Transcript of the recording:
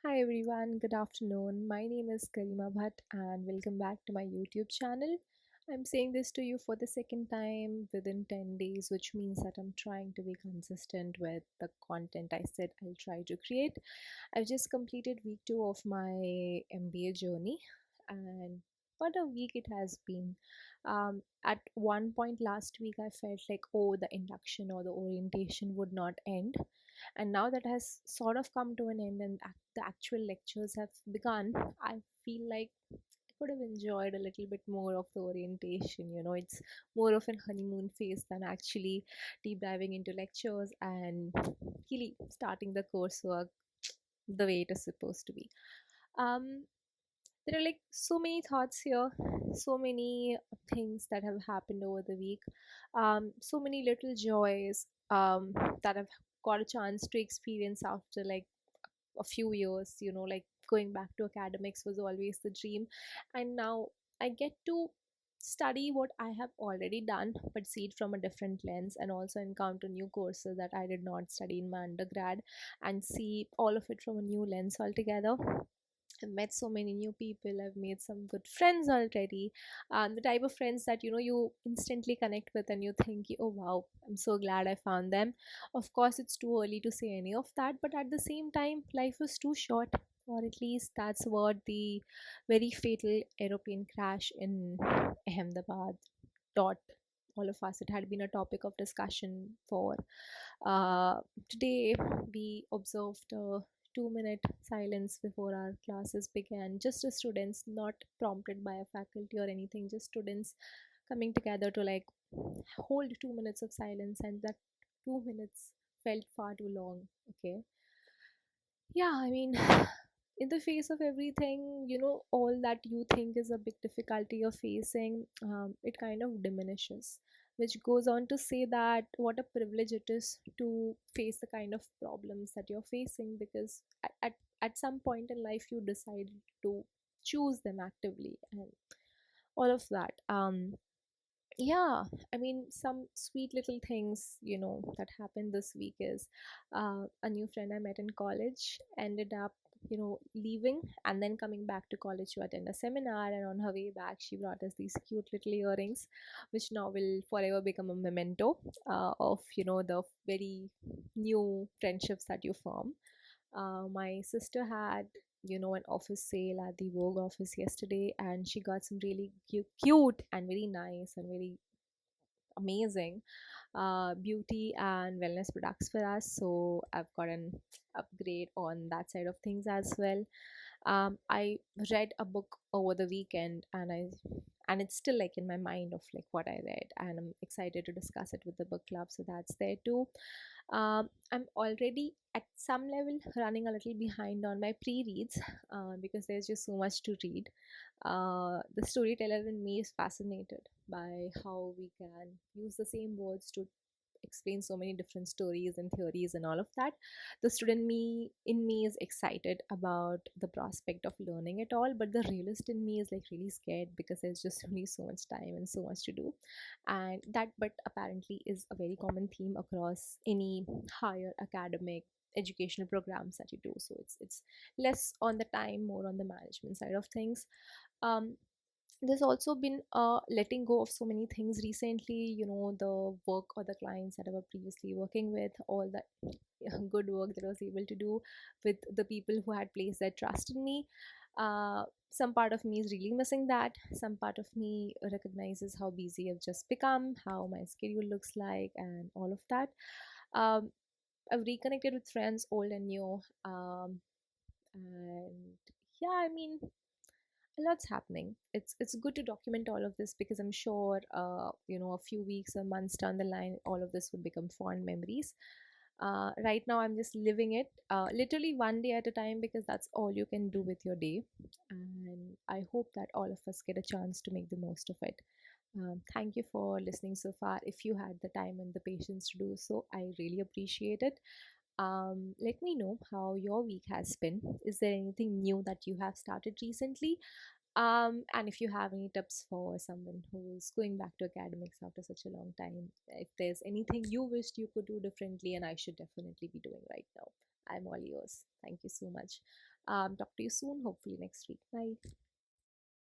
Hi everyone, good afternoon. My name is Karima Bhatt and welcome back to my YouTube channel. I'm saying this to you for the second time within 10 days, which means that I'm trying to be consistent with the content I said I'll try to create. I've just completed week 2 of my MBA journey, and what a week it has been. At one point last week, I felt like, oh, the induction or the orientation would not end, and now that has sort of come to an end and the actual lectures have begun. I feel like I could have enjoyed a little bit more of the orientation. It's more of an honeymoon phase than actually deep diving into lectures and really starting the coursework the way it is supposed to be. um there are like so many thoughts here, so many things that have happened over the week, so many little joys that I've got a chance to experience after like a few years. Like going back to academics was always the dream, and now I get to study what I have already done but see it from a different lens, and also encounter new courses that I did not study in my undergrad and see all of it from a new lens altogether. I've met so many new people. I've made some good friends already. The type of friends that you instantly connect with, and you think, oh wow, I'm so glad I found them. Of course, it's too early to say any of that, but at the same time, life is too short, or at least that's what the very fatal aeroplane crash in Ahmedabad taught all of us. It had been a topic of discussion for uh, today. We observed a 2 minute silence before our classes began, just as students, not prompted by a faculty or anything, just students coming together to like hold 2 minutes of silence, and that 2 minutes felt far too long. Okay. Yeah, I mean, in the face of everything, all that you think is a big difficulty you're facing, it kind of diminishes, which goes on to say that what a privilege it is to face the kind of problems that you're facing, because at some point in life you decide to choose them actively and all of that. Yeah, I mean, some sweet little things that happened this week is a new friend I met in college ended up leaving and then coming back to college to attend a seminar, and on her way back she brought us these cute little earrings, which now will forever become a memento of the very new friendships that you form. My sister had an office sale at the Vogue office yesterday, and she got some really cute and very nice and very amazing beauty and wellness products for us. So I've got an upgrade on that side of things as well. I read a book over the weekend, and it's still like in my mind of like what I read, and I'm excited to discuss it with the book club, so that's there too. I'm already at some level running a little behind on my pre-reads because there's just so much to read. The storyteller in me is fascinated by how we can use the same words to explain so many different stories and theories and all of that. The student me in me is excited about the prospect of learning it all, but the realist in me is like really scared because there's just only so much time and so much to do. And that, but apparently, is a very common theme across any higher academic educational programs that you do. So it's less on the time, more on the management side of things. um there's also been letting go of so many things recently, the work or the clients that I was previously working with, all that good work that I was able to do with the people who had placed their trust in me. Some part of me is really missing that. Some part of me recognizes how busy I've just become, how my schedule looks like, and all of that. um, I've reconnected with friends old and new, and yeah, I mean, a lot's happening. It's good to document all of this because I'm sure a few weeks or months down the line all of this would become fond memories. Right now I'm just living it literally one day at a time, because that's all you can do with your day, and I hope that all of us get a chance to make the most of it. Thank you for listening so far. If you had the time and the patience to do so, I really appreciate it. Let me know how your week has been. Is there anything new that you have started recently? And if you have any tips for someone who's going back to academics after such a long time, if there's anything you wished you could do differently and I should definitely be doing right now, I'm all yours. Thank you so much. Talk to you soon, hopefully next week. Bye.